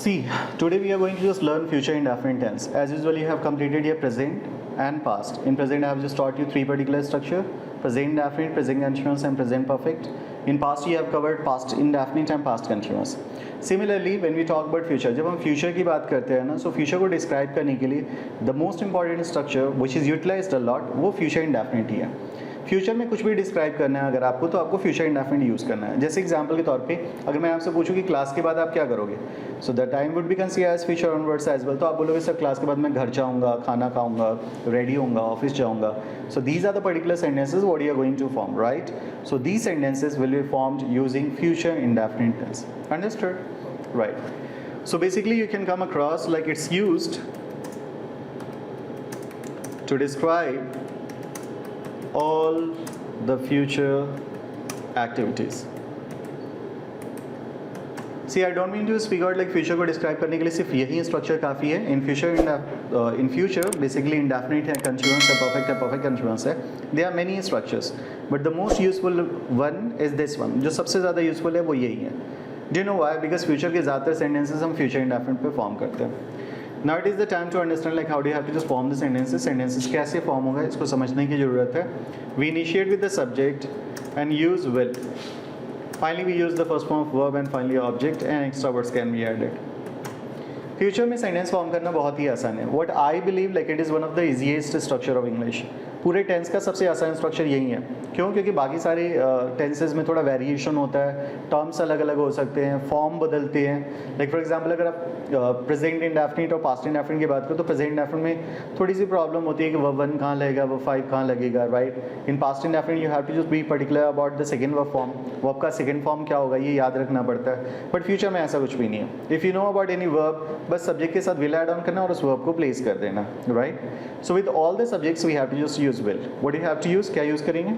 See, today we are going to just learn future indefinite tense. As usual, you have completed your present and past. In present, I have just taught you three particular structure: present indefinite, present continuous, and present perfect. In past, you have covered past indefinite and past continuous. Similarly, when we talk about future, जब हम future की बात करते हैं ना, so future को describe करने के लिए the most important structure which is utilized a lot, वो future indefinite ही है. फ्यूचर में कुछ भी डिस्क्राइब करना है अगर आपको, तो आपको फ्यूचर इंडेफिनिट यूज़ करना है. जैसे एग्जांपल के तौर पे अगर मैं आपसे पूछूं कि क्लास के बाद आप क्या करोगे, so the time would be considered as future onwards as well. तो आप बोलोगे सर क्लास के बाद मैं घर जाऊंगा, खाना खाऊंगा, रेडी होऊंगा, ऑफिस जाऊंगा. So these are the particular sentences what you are going to form, right? So these sentences will be formed using future indefinite tense. Understood? Right. So basically you can come across like it's used to describe all the future activities. See, I don't mean to speak out like future को describe करने के लिए सिर्फ यही structure काफ़ी है. In future basically indefinite है, continuous है, perfect continuous है. There are many structures, but the most useful one is this one. जो सबसे ज़्यादा useful है वो यही है. Do you know why? Because future के ज़्यादातर sentences हम future indefinite पे form करते हैं. Now it is the time to understand like how do you have to just form the sentences. Sentences कैसे form होगा इसको समझने की ज़रूरत है. We initiate with the subject and use will. Finally we use the first form of verb and finally object and extra words can be added. Future में sentence form करना बहुत ही आसान है. What I believe like it is one of the easiest structure of English. पूरे tense का सबसे आसान structure यही है. क्यों? क्योंकि बाकी सारे टेंसेज में थोड़ा वेरिएशन होता है, टर्म्स अलग अलग हो सकते हैं, फॉर्म बदलते हैं. लाइक फॉर एग्जांपल अगर आप प्रेजेंट इंडेफिनिट और पास्ट इंडेफिनिट की बात करो तो प्रेजेंट इंडेफिनिट में थोड़ी सी प्रॉब्लम होती है कि वर्ब 1 कहाँ लगेगा, वर्ब 5 कहाँ लगेगा, right? In past indefinite you have to just be particular about the second verb form. Verb का सेकंड फॉर्म क्या होगा ये याद रखना पड़ता है. बट फ्यूचर में ऐसा कुछ भी नहीं है. If you know about any verb, बस सब्जेक्ट के साथ विल ऐड ऑन करना और उस वर्ब को प्लेस कर देना, right? So with all the subjects we have to just use will. What you have to use, क्या यूज करेंगे?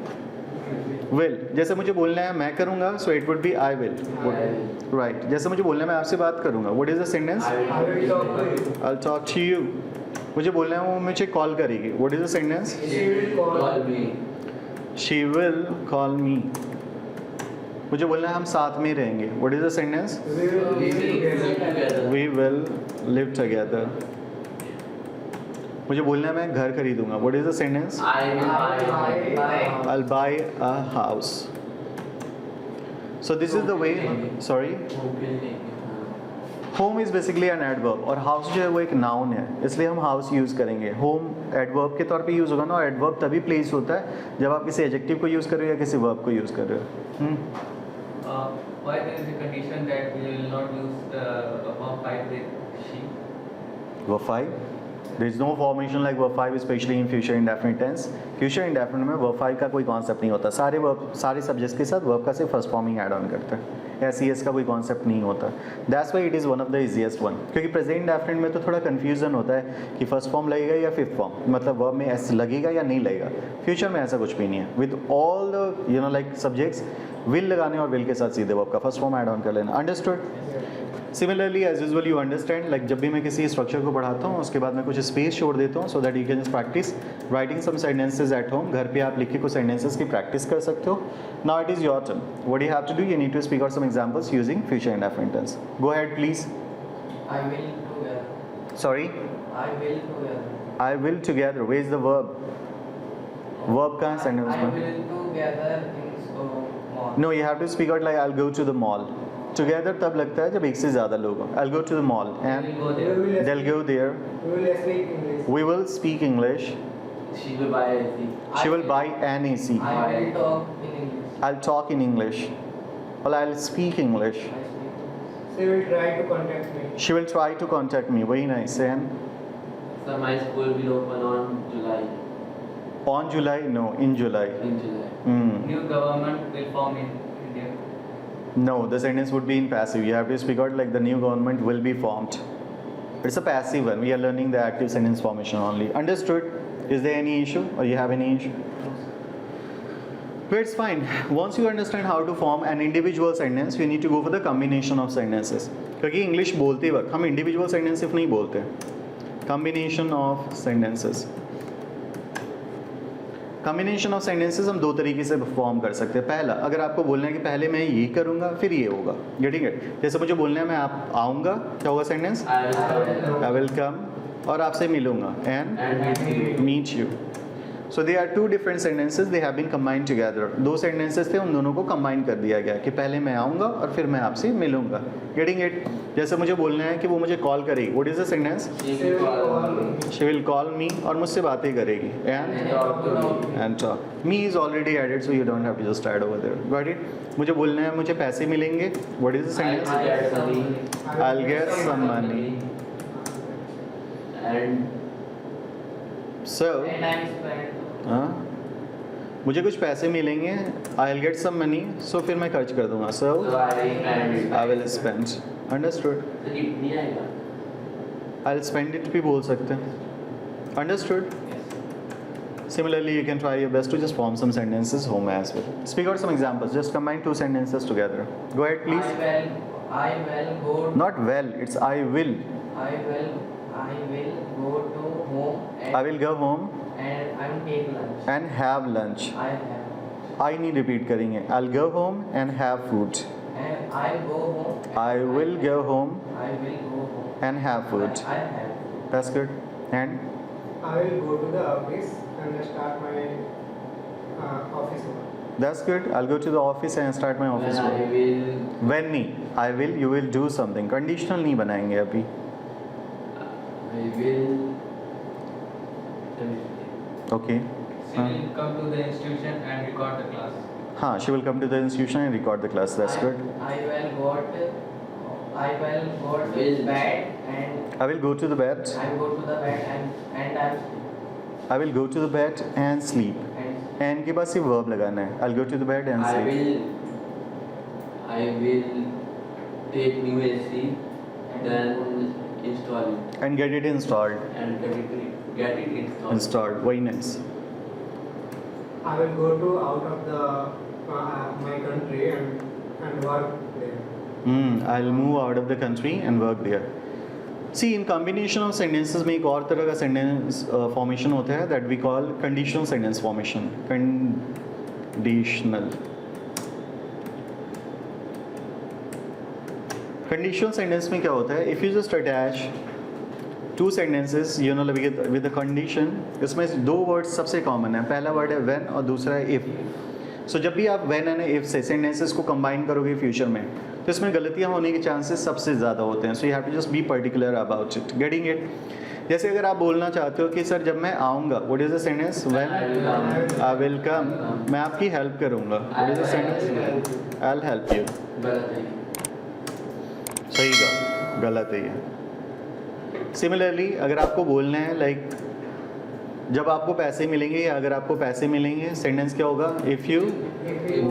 विल. जैसे मुझे बोलना है मैं करूंगा, so it would be I will, right? जैसे मुझे बोलना है मैं आपसे बात करूंगा, what is the sentence? I will talk to you. मुझे बोलना है वो मुझे कॉल करेगी, what is the sentence? She will call मी. मुझे बोलना है हम साथ में रहेंगे, what is the sentence? We will live together. मुझे बोलना है मैं घर खरीदूंगा, what is the sentence? I'll buy a house. So this is the way. Sorry. Home is basically an adverb और house जो है वो एक noun है, इसलिए हम house यूज़ करेंगे. home adverb के तौर पे यूज़ होगा ना, और adverb तभी प्लेस होता है जब आप किसी adjective को यूज़ कर रहे हो या किसी verb को यूज़ कर रहे हो. Why there is a condition that we will not use the verb 5 with she? Verb 5? There is no formation like verb 5 especially in future indefinite tense. Future indefinite में verb 5 का कोई concept नहीं होता. सारे subjects के साथ verb का सिर्फ first form he add on करता है. SES का कोई कॉन्सेप्ट नहीं होता. That's why it is one of the easiest one. क्योंकि प्रेजेंट इंडेफिनिट में तो थोड़ा कन्फ्यूजन होता है कि फर्स्ट फॉर्म लगेगा या फिफ्थ फॉर्म, मतलब वर्ब में एस लगेगा या नहीं लगेगा. फ्यूचर में ऐसा कुछ भी नहीं है. With all the like subjects will लगाने और विल के साथ सीधे वर्ब का फर्स्ट फॉर्म ऐड ऑन कर लेना. Understood? Similarly as usual you understand like जब भी मैं किसी स्ट्रक्चर को पढ़ाता हूँ उसके बाद मैं कुछ स्पेस छोड़ देता हूँ so that you can just practice writing some sentences at home. घर पे आप लिख के कुछ सेंटेंसेज की प्रैक्टिस कर सकते हो. Now it is your turn. What you have to do, you need to speak out some examples using future indefinite tense. Go ahead please. I will together. Sorry, I will together. I will together. Where is the verb? Verb का sentence I में will together in mall. No, you have to speak out like I will go to the mall. Together तब लगता है जब एक से ज़्यादा लोग हों. I will go to the mall and We will go there. they'll go there. We will speak English. She will buy AC. She will buy an AC. I will talk in English. I'll talk in English. Well, I'll speak English. She will try to contact me. She will try to contact me. Very nice. And Sir, my school will open on July. on July? No, in July. In July. New government will form in India. No, the sentence would be in passive. You have to speak out like the new government will be formed. It's a passive one. We are learning the active sentence formation only. Understood? Is there any issue or you have any issue? But it's fine. Once you understand how to form an individual sentence, you need to go for the combination of sentences. क्योंकि English बोलते वक्त हम individual sentence सिर्फ नहीं बोलते, combination of sentences. Combination of sentences हम दो तरीके से फॉर्म कर सकते हैं। पहला, अगर आपको बोलना है कि पहले मैं ये करूँगा फिर ये होगा, गेटिंग इट। जैसे मुझे बोलना है मैं आप आऊँगा, क्या होगा सेंटेंस? आई विल कम, और आपसे मिलूँगा and meet you. So they are two different sentences, they have been combined together. दो सेंटेंसेस थे, उन दोनों को कंबाइन कर दिया गया कि पहले मैं आऊँगा और फिर मैं आपसे मिलूँगा, गेटिंग इट। जैसे मुझे बोलना है कि वो मुझे कॉल करेगी, what is the sentence? She will call me, और मुझसे बातें करेगी and talk. Me is already added, so you don't have to just add over there, got it. मुझे बोलना है मुझे पैसे मिलेंगे, what is the sentence? I will get some money. So हाँ, मुझे कुछ पैसे मिलेंगे, I will get some money, so फिर मैं खर्च कर दूंगा, so I will spend. Understood? I will spend it भी बोल सकते हैं, understood? Similarly, you can try your best to just form some sentences home as well. Speak out some examples, just combine two sentences together. Go ahead, please. I will go. Not well, it's I will. I will go to home and I will go home and take lunch. and have lunch. I have. I नहीं repeat करेंगे. I'll go home and have food. And I go home. I will go home I will go home. and have food. I have. That's good. And I will go to the office and start my office work. that's good. I'll go to the office and start my office When I work. will, When नहीं, I will, you will do something. Conditional नहीं बनाएंगे अभी. I will. Okay. She will come to the institution and record the class. हाँ, she will come to the institution and record the class. That's good. I will go to Will. bed and I will go to the bed. I will go to the bed and I will go to the bed and sleep. and And के बाद सिर्फ verb लगाना है. I'll go to the bed and I sleep. will take new AC, then install it And get it installed. and get it installed. Installed. Very nice. I will go to out of the my country and work there. I'll move out of the country and work there. See, in combination of sentences में एक और तरह का sentence formation होता है that we call conditional sentence formation. Conditional sentence में क्या होता है? If you just attach two sentences, you know, with the condition, इसमें दो words सबसे common है. पहला word है when और दूसरा है if. So जब भी आप when and if से sentences को combine करोगे future में, तो इसमें गलतियाँ होने के चांसेस सबसे ज़्यादा होते हैं. So you have to just be particular about it, getting it. जैसे अगर आप बोलना चाहते हो कि सर जब मैं आऊँगा, what is the sentence? When I will come, मैं आपकी हेल्प करूँगा, what is the sentence? I will help you. गलत है. सही का गलत है ये. सिमिलरली अगर आपको बोलना है लाइक जब आपको पैसे मिलेंगे या अगर आपको पैसे मिलेंगे, सेंटेंस क्या होगा? If you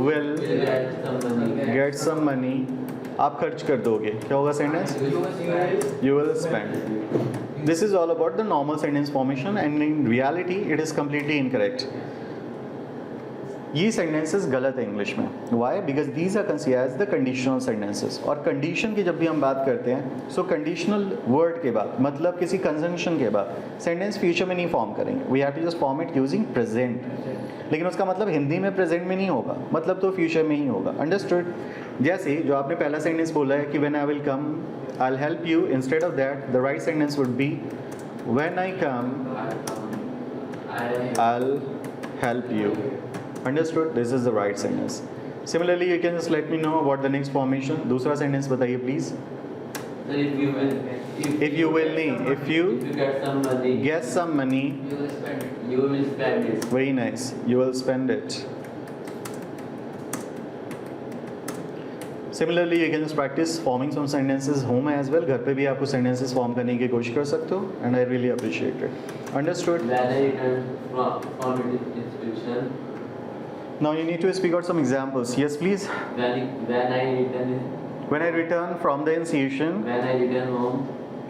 will get some money, आप खर्च कर दोगे, क्या होगा sentence? You will spend. This is all about the normal sentence formation and in reality it is completely incorrect. ये सेंटेंसेस गलत है इंग्लिश में. Why? Because these are considered as the conditional sentences. और कंडीशन की जब भी हम बात करते हैं, सो कंडीशनल वर्ड के बाद मतलब किसी कंजंक्शन के बाद सेंटेंस फ्यूचर में नहीं फॉर्म करेंगे. We have to just form it using present. लेकिन उसका मतलब हिंदी में प्रेजेंट में नहीं होगा, मतलब तो फ्यूचर में ही होगा. अंडरस्टूड? जैसे जो आपने पहला सेंटेंस बोला है कि when I will come I will help you, instead of that the right sentence would be when I come I will help you. Understood? This is the right sentence. Similarly, you can just let me know about the next formation. दूसरा sentence बताइए please. So if you will, If you will नहीं, if you get some money, get some money, you will spend it. you will spend it. very nice, you will spend it. Similarly, you can just practice forming some sentences home as well. घर पे भी आपको sentences form करने की कोशिश कर सकते हो, and I really appreciate it. Understood? When I return from institution, Now you need to speak out some examples. Yes, please. when When I return from the institution, I return home,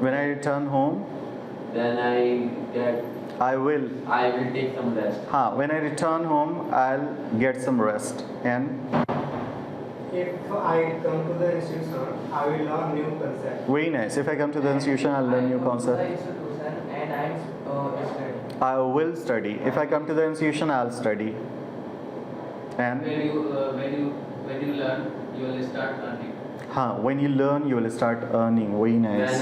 when I return home, then I will. I will take some rest. हाँ, when I return home, I'll get some rest. And If I come to the institution, I will learn new concepts. very nice. If I come to the institution, I'll learn new I go to concept. the institution and I am studying. I will study. If I come to the institution, I'll study. And when you learn, you will start earning. हाँ, when you learn, you will start earning. Very nice.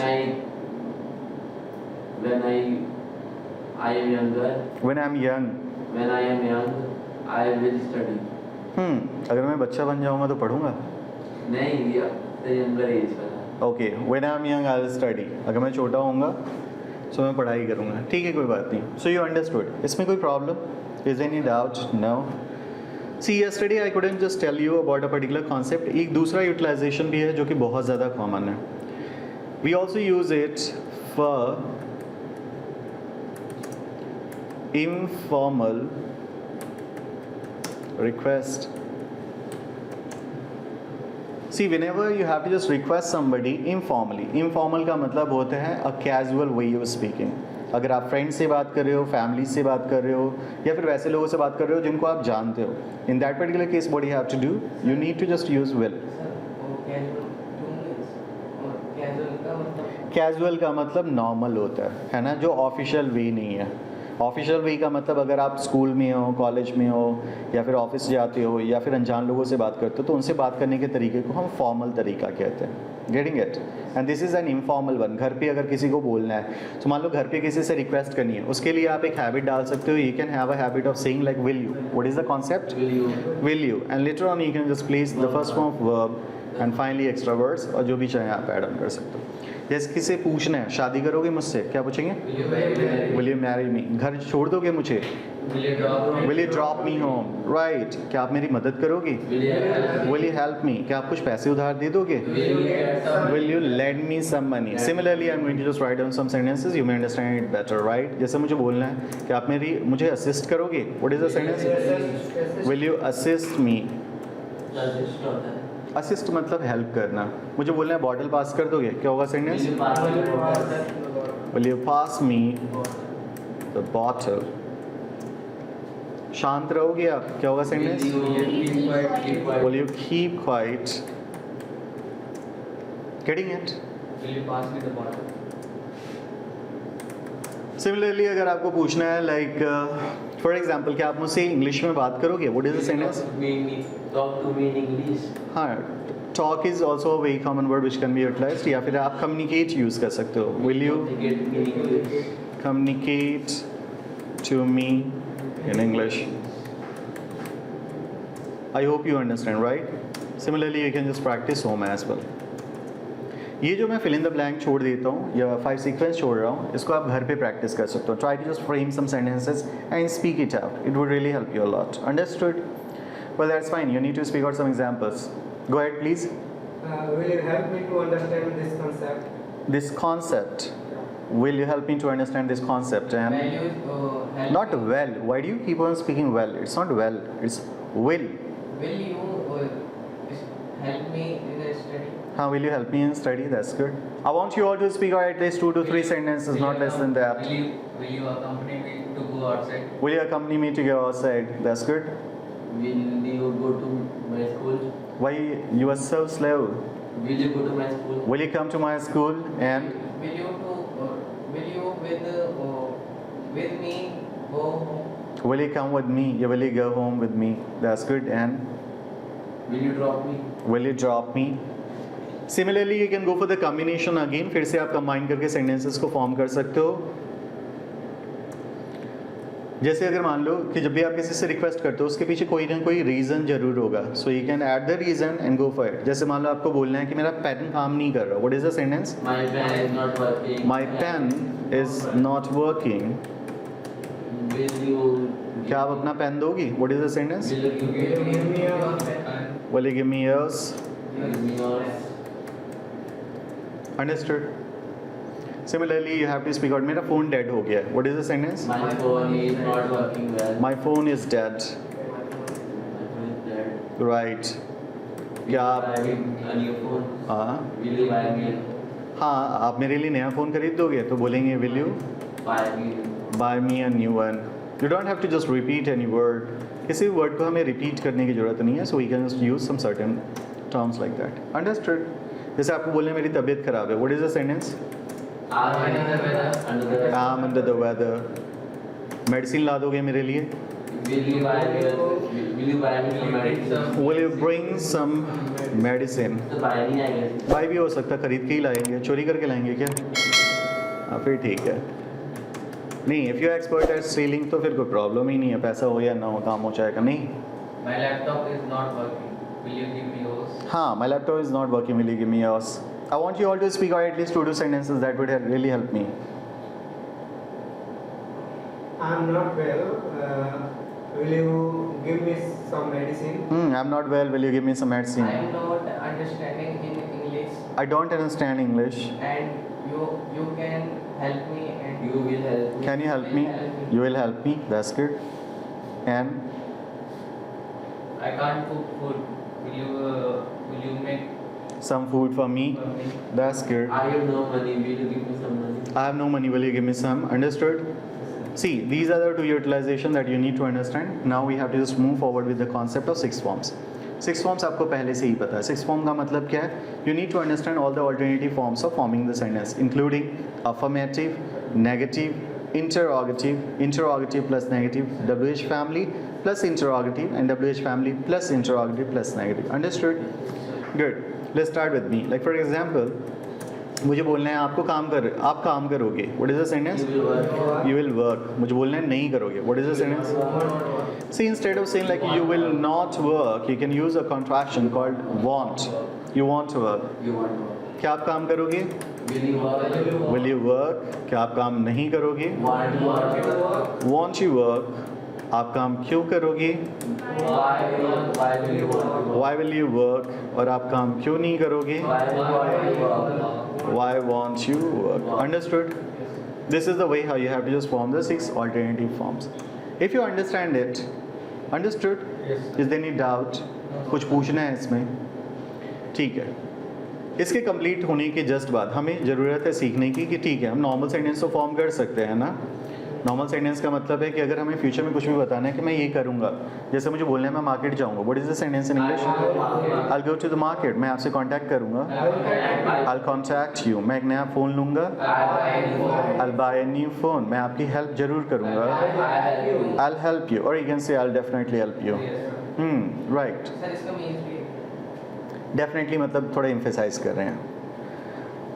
When I am younger, When I'm young. when I am young, I will study. अगर मैं बच्चा बन जाऊँगा तो पढ़ूंगा. नहीं, ये the younger age वाला. Okay, when I am young I will study. अगर मैं छोटा होऊंगा तो मैं पढ़ाई करूँगा. ठीक है, कोई बात नहीं. So you understood. इसमें कोई problem? Is any doubt? No. See yesterday I couldn't just tell you about a particular concept. एक दूसरा यूटिलाइजेशन भी है जो कि बहुत ज़्यादा कॉमन है. We also use it for informal request. See, whenever you have to just request somebody informally. Informal का मतलब होता है a casual way of speaking. अगर आप फ्रेंड से बात कर रहे हो, फैमिली से बात कर रहे हो, या फिर वैसे लोगों से बात कर रहे हो जिनको आप जानते हो. In that particular case, what you have to do? You need to just use will. Casual का मतलब नॉर्मल होता है ना, जो ऑफिशियल वे नहीं है. ऑफिशियल वे का मतलब अगर आप स्कूल में हो, कॉलेज में हो, या फिर ऑफिस जाते हो, या फिर अनजान लोगों से बात करते हो, तो उनसे बात करने के तरीके को हम फॉर्मल तरीका कहते हैं. Getting it? And this is an informal one. घर पे अगर किसी को बोलना है, तो मान लो घर पे किसी से रिक्वेस्ट करनी है, उसके लिए आप एक हैबिट डाल सकते हो. You can have a habit of saying like will you. What is the concept? Will you. And later on you can just place the first form of verb and finally extra words, और जो भी चाहे आप add on कर सकते हो. जैसे किसी से पूछना है, शादी करोगे मुझसे, क्या पूछेंगे? Will you marry me. घर छोड़ दोगे मुझे? Will you drop me home. Right. क्या आप मेरी मदद करोगे? Will you help me. क्या आप कुछ पैसे उधार दे दोगे? Will you lend me some money. Similarly I am going to just write down some sentences, you may understand it better. Right. जैसे मुझे बोलना है कि आप मुझे असिस्ट करोगे. What is the sentence? Will you assist me. Assist मतलब help करना. मुझे बोलना है बॉटल पास कर दोगे, क्या होगा sentence? Will you pass me the bottle. शांत रहोगे आप, क्या होगा sentence? Will you keep quite. Getting it? Similarly अगर आपको पूछना है लाइक फॉर एग्जाम्पल, क्या आप मुझसे इंग्लिश में बात करोगे? What is the sentence? Talk to me in English. हाँ, talk is also a very common word which can be utilized. या फिर आप कम्युनिकेट यूज़ कर सकते हो. Will you communicate to me in English. I hope you understand, right? Similarly, you can just practice home as well. ये जो मैं fill in the blank छोड़ देता हूँ या 5 sequence छोड़ रहा हूँ, इसको आप घर पे practice कर सकते हो. Try to just frame some sentences and speak it out. It would really help you a lot. Understood? Well, that's fine. You need to speak out some examples. Go ahead, please. Will you help me to understand this concept? This concept. Will you help me to understand this concept? And not well. Why do you keep on speaking well? It's not well. It's will. Will you help me in the study? Will you help me in study? That's good. I want you all to speak out at least 2 to 3 sentences, not less than that. Will you accompany me to go outside? Will you accompany me to go outside? That's good. Will you go to my school? Why you are so slow? Will you go to my school? Will you come to my school? And Will you with me go home? will you come with me? Yeah, will you go home with me? That's good. And Will you drop me? will you drop me? Similarly, you can go for the combination again. फिर से आप combine करके sentences को form कर सकते हो. जैसे अगर मान लो कि जब भी आप किसी से रिक्वेस्ट करते हो, उसके पीछे कोई ना कोई रीज़न जरूर होगा. So you can add the reason and go for it. जैसे मान लो आपको बोलना है कि मेरा पेन काम नहीं कर रहा. What is the sentence? My pen is not working. My pen is not working. Will you? क्या आप अपना पेन दोगी? What is the sentence? Will you give me your pen? Will you give me yours? Give me yours. Understood. Similarly you have to speak out. मेरा phone dead हो गया. What is the sentence? My phone is not working well. My phone is dead. My phone is dead. Right. क्या आप Buy me a new phone. हाँ Will you buy me? हाँ आप मेरे लिए नया फ़ोन खरीद दोगे? तो बोलेंगे will you Buy me. Buy me a new one. You don't have to just repeat any word. किसी भी वर्ड को हमें रिपीट करने की ज़रूरत नहीं है. So we can just use some certain terms like that. Understood. जैसे आपको बोलने मेरी तबीयत खराब है. What is the sentence? I'm under the weather. I am under the weather. Medicine ला दोगे मेरे लिए? Will you buy me some medicine? Will you bring some medicine? तो buy नहीं आएगा। बाई भी हो सकता, खरीद के ही लाएंगे, चोरी करके लाएंगे क्या? हाँ फिर ठीक है। नहीं, if you expert at stealing तो फिर कोई प्रॉब्लम ही नहीं है, पैसा हो या ना हो काम हो जाएगा। नहीं, My laptop is not working. Will you give me yours? हाँ, my laptop is not working, will you give me yours? I want you all to speak or at least 2 sentences that would really help me. I'm not well. Will you give me some medicine? I'm not well, will you give me some I medicine? am not understanding in English, I don't understand English. and you can help me, and You will help me. Can you help me? You will help me, that's good. And I can't cook food. Will you make some food for me, for me? that's good. I have no money. Will you give me some money? I have no money, will you give me some? Understood? See, these are the 2 utilization that you need to understand. Now we have to just move forward with the concept of 6 forms. 6 forms आपको पहले से ही पता है। 6 form का मतलब क्या है? You need to understand all the alternative forms of forming the sentence, including affirmative, negative, interrogative, interrogative plus negative, WH family plus interrogative, and WH family plus interrogative plus negative. Understood? Good. Let's start with me. Like for example, मुझे बोलना है आप काम करोगे. What is the sentence? You will work. You will work. मुझे बोलना है नहीं करोगे. What is the sentence? See, instead of saying like you will not work, you can use a contraction called want. You want to work. You want to work. क्या आप काम करोगे? Will you work? Will you work? क्या आप काम नहीं करोगे? Want to work? Want you work? आप काम क्यों करोगे? Why will you work? Why will you work? और आप काम क्यों नहीं करोगे? Why will you work? Why won't you work? Understood? This is the way how you have to just form the 6 alternative forms. If you understand it, understood? Yes. Is there any doubt? कुछ पूछना है इसमें? ठीक है। इसके complete होने के just बाद हमें ज़रूरत है सीखने की कि ठीक है हम नॉर्मल सेंटेंस तो फॉर्म कर सकते हैं ना। नॉर्मल सेंटेंस का मतलब है कि अगर हमें फ्यूचर में कुछ भी बताना है कि मैं ये करूँगा, जैसे मुझे बोलना है मैं मार्केट जाऊँगा, what is the sentence in English? I go to the market, मैं आपसे कांटेक्ट करूँगा, आई कॉन्टैक्ट यू, मैं एक नया फ़ोन लूँगा, आई बाय अ न्यू फ़ोन, मैं आपकी हेल्प ज़रूर करूँगा, आई हेल्प यू, और यू कैन से I definitely help you. Right, sir इसका मीन्स भी डेफिनेटली मतलब थोड़ा एम्फेसाइज कर रहे हैं।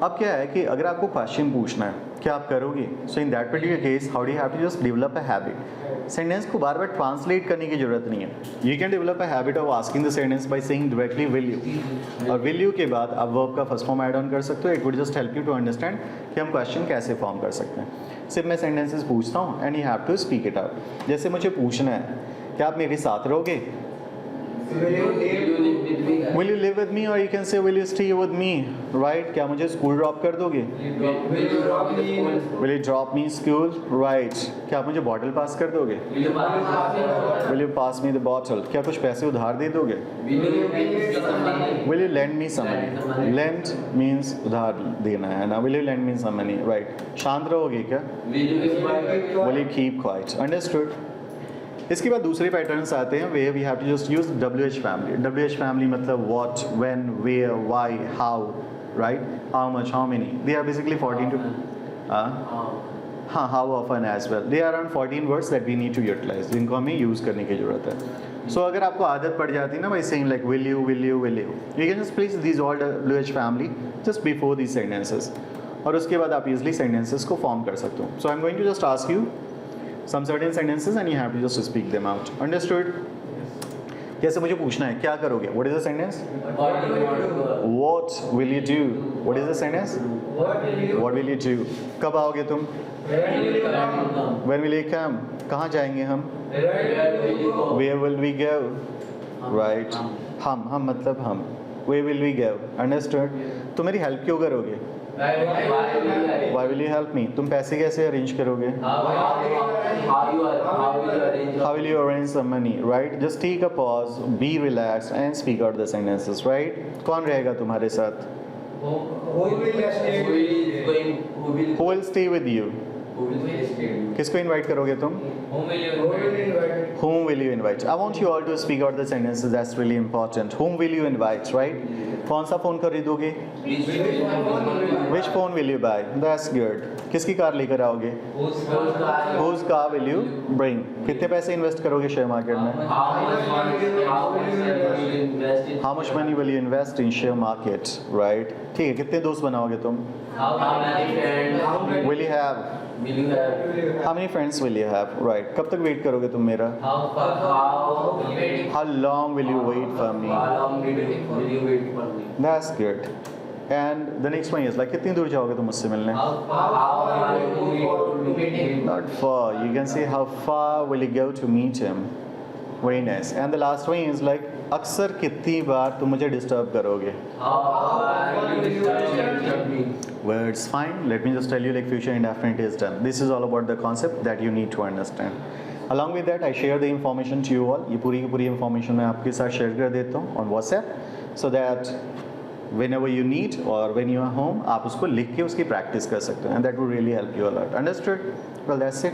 अब क्या है कि अगर आपको क्वेश्चन पूछना है क्या आप करोगे, so in that particular case how do you have to just develop a habit. Sentence को बार बार ट्रांसलेट करने की जरूरत नहीं है। You can develop a habit of asking the sentence by saying directly will you, और विल यू के बाद आप वर्ब का फर्स्ट फॉर्म ऐड ऑन कर सकते हो। It would just help you to understand कि हम क्वेश्चन कैसे फॉर्म कर सकते हैं। सिर्फ मैं सेंटेंसेस पूछता हूँ and you have to speak it out. जैसे मुझे पूछना है क्या आप मेरे साथ रहोगे, Will you live? Will you live with me, और you can say will you stay with me, right. क्या मुझे स्कूल ड्रॉप कर दोगे, Will you drop me? Will you drop me school, right. क्या आप मुझे बॉटल पास कर दोगे, Will you pass? Will you pass me the bottle. क्या कुछ पैसे उधार दे दोगे, Will you give me some money? Will you lend me some money. Lend means उधार देना है ना, will you lend me some money, right. शांत रहोगे क्या, Will you keep quiet? Will you keep quiet, understood. इसके बाद दूसरे पैटर्न्स आते हैं वे we have to just use WH family. WH family मतलब what, when, where, why, how, right, how much, how many, they are basically 14 to हाँ, how often as well, they are around 14 words that we need to utilize, जिनको हमें use करने की जरूरत है। सो अगर आपको आदत पड़ जाती है ना by saying like will you will you will you, you can just place these all WH family just before these sentences, और उसके बाद आप इजिली सेंटेंसेस को फॉर्म कर सकते हो। So I am going to just ask you some certain sentences and you have to just speak them out. Understood? जैसे मुझे पूछना है क्या करोगे, what is the sentence? What do you want to work? What will you do? What is the sentence? What will you? What will you do? कब आओगे तुम? When will you come? When will you come? कहाँ जाएंगे हम? Where will you go? Where will we go? Right. हम मतलब हम. Where will we go? Understood? तुम मेरी हेल्प क्यों करोगे? Why will you help me? तुम पैसे कैसे अरेंज करोगे? How will you arrange? Some money, right? Just take a pause, be relaxed and speak out the sentences, right? कौन रहेगा तुम्हारे साथ? Who will stay Who with is you? going? Who will? Who will stay with you? Who will stay? किसको invite करोगे तुम? Whom will you Who will invite? invite? Whom will you invite? I want you all to speak out the sentences. That's really important. Whom will you invite, right? कौन सा phone खरीदोगे? Which phone will you buy? That's good. किसकी car लेकर आओगे? Whose car will you bring? कितने पैसे invest करोगे share market में? How much money will you invest in share market, right? ठीक है, कितने दोस्त बनाओगे तुम? How many friends Will you have? will you have? How many friends will you have? Right. कब तक वेट करोगे तुम मेरा? How far? How How long will you wait for me? long will you wait for me? That's good. And the next one is like कितनी दूर जाओगे तुम मुझसे मिलने? How far? How far will you meet him? Not far. You can say how far will you go to meet him? Very nice. And the last one is like अक्सर कितनी बार तुम मुझे डिस्टर्ब करोगे? How far will you disturb me? Well, it's fine. Let me just tell you like future indefinite is done. This is all about the concept that you need to understand. Along with that, I share the information to you all. ये पूरी की पूरी information मैं आपके साथ share कर देता हूँ on WhatsApp, so that whenever you need or when you are home, आप उसको लिख के उसकी practice कर सकते हो, and that will really help you a lot. Understood? Well, that's it.